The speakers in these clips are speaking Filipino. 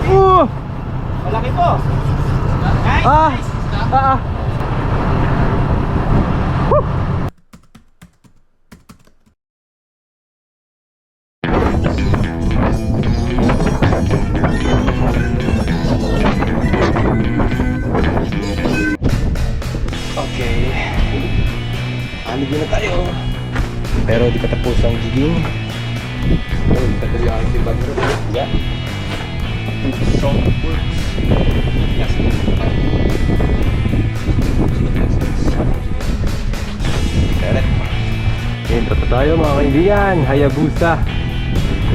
Malaki po. Nice, Ah! nice. Ah! Okay. Aligyan na tayo. Pero di pa tapos ang giging. Oh, tatali ang si Badro. Yeah. Song works. Yes. Correct. Intro pa tayo mga kaibigan. Hayabusa.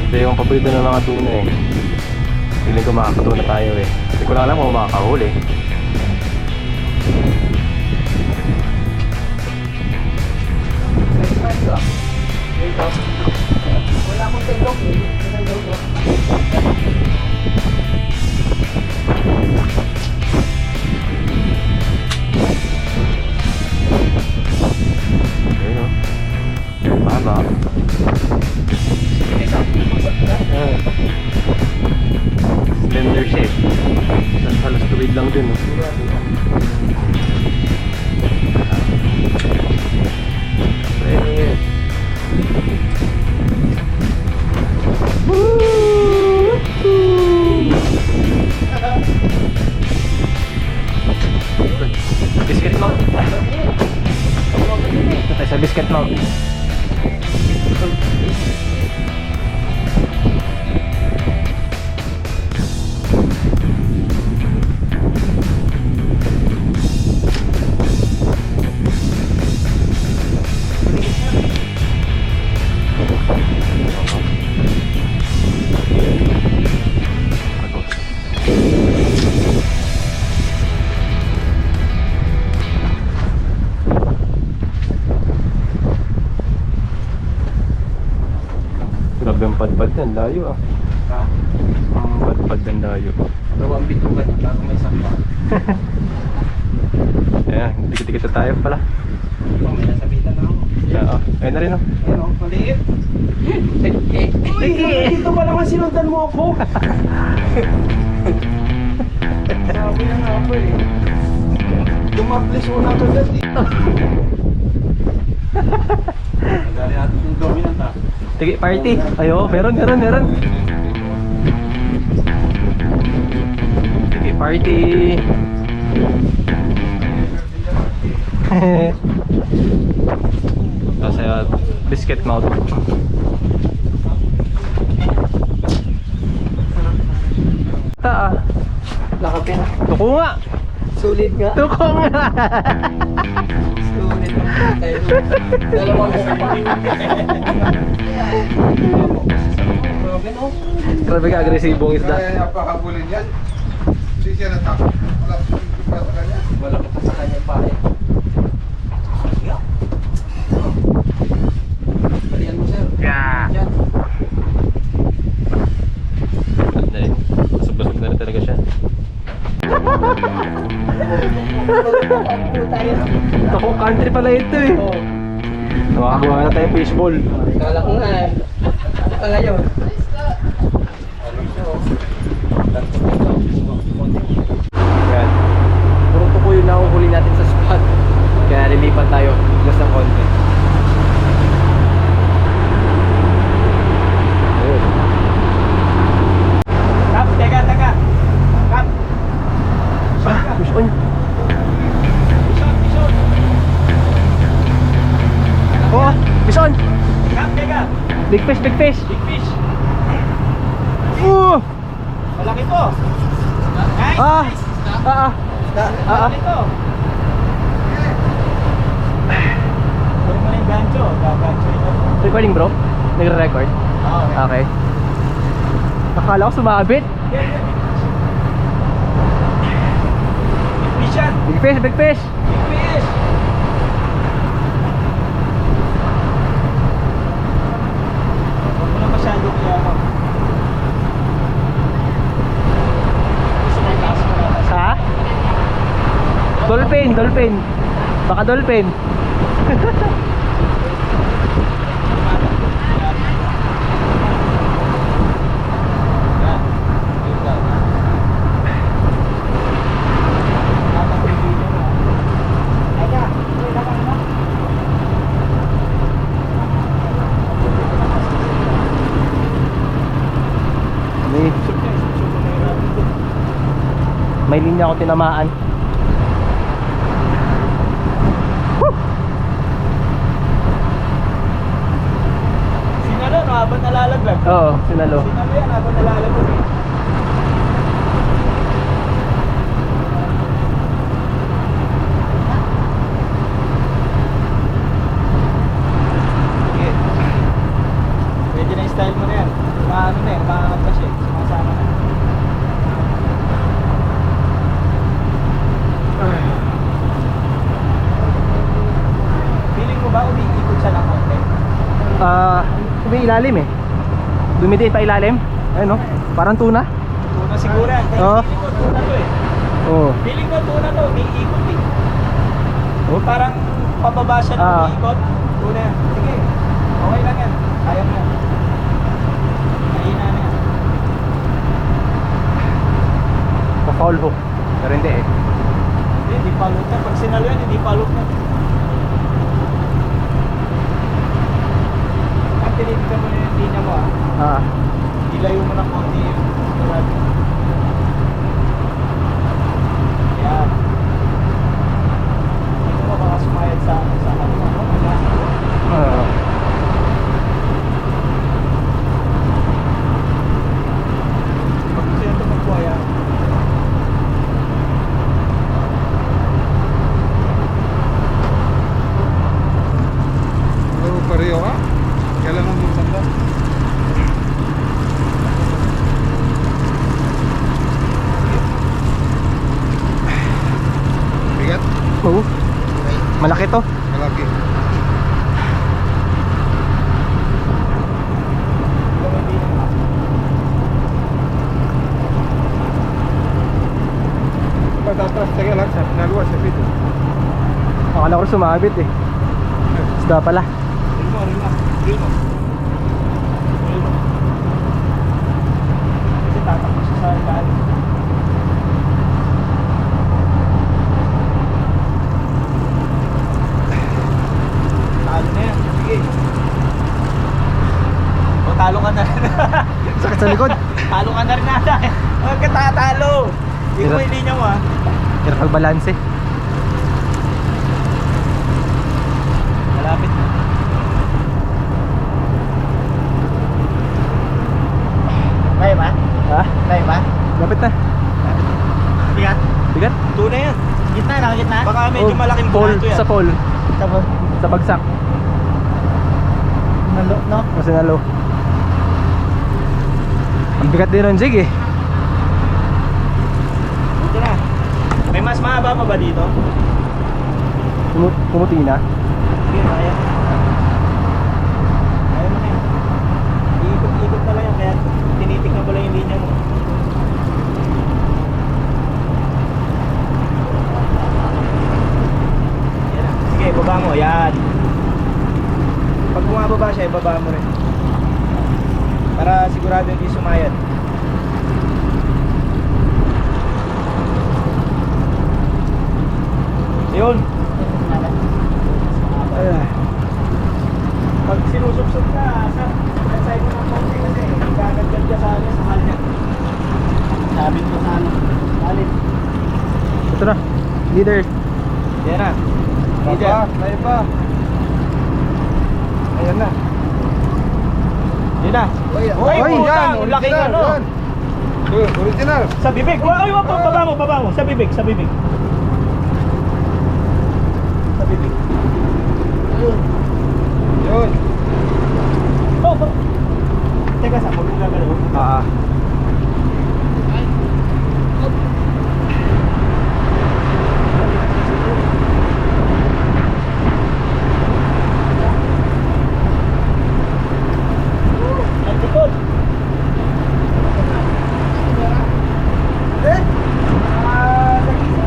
Ito yung paborito ng mga tuna eh. Feeling ko makakatuna tayo eh. Hindi ko lang alam kung makakahuli. Wala akong tendok eh. Ayun o. Baba. Slender shape. Tapos halos tuwid lang dun o. Yes. Biscuit mo. Ito tayo sa biscuit mo. Grabe ang padpad yan, layo ah. Ang padpad ng layo. Dalawang bitugan bago may sakpa. Ayan, dikit-dikit na tayo pala. May nasabitan na ako. Yeah, ayun na rin oh. Ayun o, maliit. Uy, dito pa naman sinundan mo ako. Sabi na nga po eh. Dumaplis mo na ito dyan eh. Nagali natin yung dominant ha. Tigi, party! Ayo, meron. Tigi, party! Tapos biscuit mouth. Lakapin. Tuko nga! Sulit nga. Tuko nga! Sulit nga tayo. Dalawang Grabe ka, agresibong isda. Kaya napakabulin yan. Hindi siya natakot. Wala pa sa kanya. wala pa sa kanyang pare. Yeah. Balian mo sir. Yeah. Yan. Ano rin, basag-basag na rin talaga siya. Ako, country pala ito eh. Oh. Nakakakuha na tayo fishball. Kala ko nga eh. Ano ka ngayon? Yan. Puro tuko yung nakuhuli natin sa spot. Kaya lilipat tayo just ng konti. Ayun. Kap, teka. Kap. Fish on. Bison. Oh, fish on. Kap, teka. Big fish. Big fish. Malaki to. Nice. Ah. Nice. Ah. Malaki to. Pwede mo na yung gancho. Gagancho ito. Recording bro? Nagre-record? Okay. Okay. Akala ko sumabit. Fish yan. Big fish. Big fish. Huwag mo na masyado kaya ako. Gusto mo yung taas mo na. Ha? Dolphin. Baka dolphin. Yan. May linya ako tinamaan. Sinalo, no? Habang nalalaglag. Oo, sinalo. Sinalo yan, habang nalalaglag. Sige. Pwede na yung style mo na yan. Maano na yan, maangat pa siya. Sumasama na. Feeling mo ba umiikot siya ng konti? May ilalim eh. Dumidiin pa ilalim. Ayun no, parang tuna. Tuna siguro yan. Kaya Oo. feeling ko tuna to eh. Oo. Feeling ko tuna to, umiikot eh. Oh. Parang pababa siya ng umiikot. Tuna yan. Sige. Okay lang yan. Kaya mo yan. Mahina na yan. Pa-foul hook. Pero hindi eh. Hindi palot na. Pag sinalo yan, hindi palot na. Pag tinitignan mo na yung linya mo ilayo mo ng konti yung rod. Yan. Dito mo baka sumayad sa kanila. Pag gusto nyo ito magkuha Pero pareho ha? Kailangan mo sanda. Bigat? Oo. Malaki to. Malaki. Atrás, teka lang, sa pinaluwas sa pito. Akala ko sumabit eh. Isda pala. Rin mo. Kasi tatakbo siya sa daan. Talo na yan. Sige. O talo ka na rin. Sakit sa likod. Talo ka na rin ata. Huwag ka tatalo. Hindi ko yung linya mo Hirap magbalanse. Malapit na. Kaya ba? Ha? Kaya ba? Lapit na. Bigat. Bigat. Tuna yan. Gitna, nakagitna? Baka medyo Oh, malaking pole, buhato yan. sa pole. Sa bagsak. Nalo, no? Kasi nalo. Ang bigat din ng jig eh. Ito na. May mas mahaba pa ba dito? Pumuti na. Sige, kaya. Kaya mo na yan. Iikot-ikot na lang yan, kaya tinitignan mo lang yung linya mo. Yan na. Sige, baba mo. Yan. Pag bumababa siya, ibaba mo rin. Para sigurado hindi sumayad. Yun. Pag sinusubsob ka, side mo ng konti kasi gagagad ka sa kanya. Sabit mo sa ano. Salit. Ito na. Leader. Yan na. Tayo pa. Ayan na. Yun na. Oy, puta, ang laking ano. Original. Sa bibig. Ay, baba mo. Sa bibig. Sa bibig. Yun. Oh, teka, sa pag gagalaw. Ang likod. Sa gisi.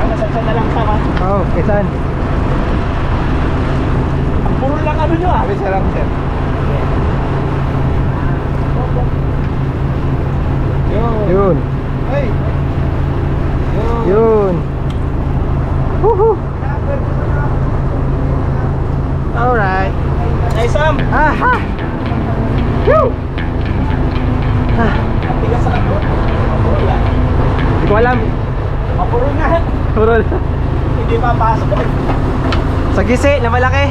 Nasagsan na lang sama. Oo, saan? Puro lang ano nyo Sabi siya lang, sir. Puro Hindi papasok. sa gisi na malaki.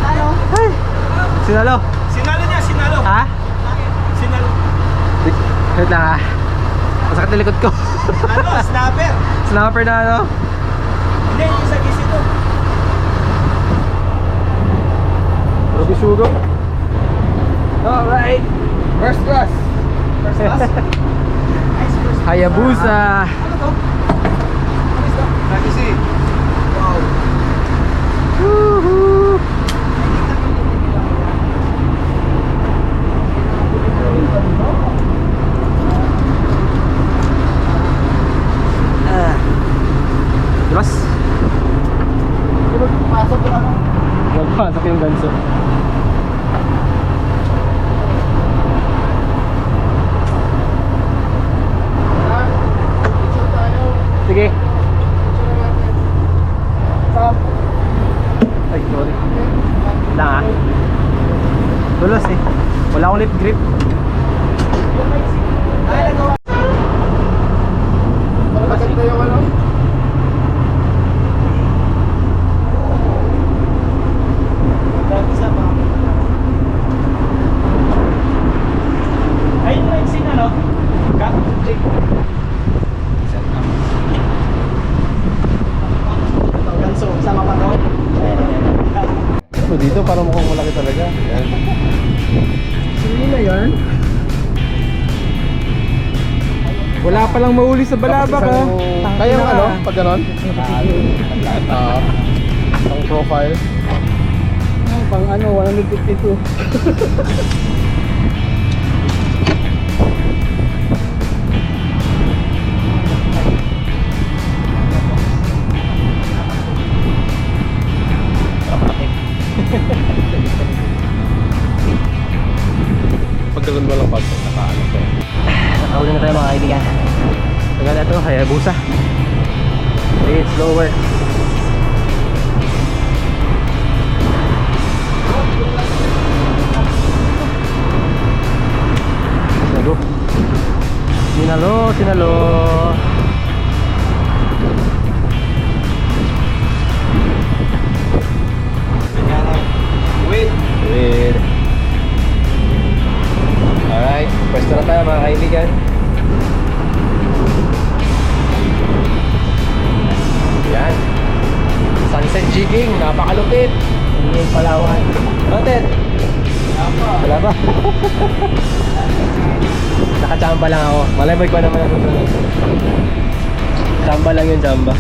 Ano? Ay, sinalo. Sinalo niya, sinalo. Ha? Sinalo. Wait lang ha. Masakit na likod ko. Ano? Snapper. Snapper na ano. Hindi, yung sa gisi to. Ruby sugar. Alright. First class. First class. Nice first. Hayabusa. Ano to? Ano is to? Legacy. Wow. Woohoo. Dimas? Pasok ko ano? Magpasok yung ganso. Sige. Ay, sorry. Lang ah. Dulos eh. Wala akong lip grip. Ay, nagawa. Maganda yung ano? Dati sa pa. Ay, yung exit ano? Cut. Ganso, sama pa to? So, dito parang mukhang malaki talaga. Yan. Sili na yan? Wala palang mahuli sa balabak ha. Kaya yung ano? Pag ganon? Pang profile. Pang ano, 152. Pag ganon mo lang pasok, nakaano ko. Nakahuli na tayo mga kaibigan. Tagal na ito, Hayabusa. Okay, slower. Sinalo. Sinalo, sinalo. Wait. Weird. Alright, pwesto na tayo mga kaibigan. Yan. Sunset jigging, napakalupit. Hindi yung Palawan. Rotet. Wala ba? Nakachamba lang ako. Malay mo ba naman ang susunod. Chamba lang yung chamba.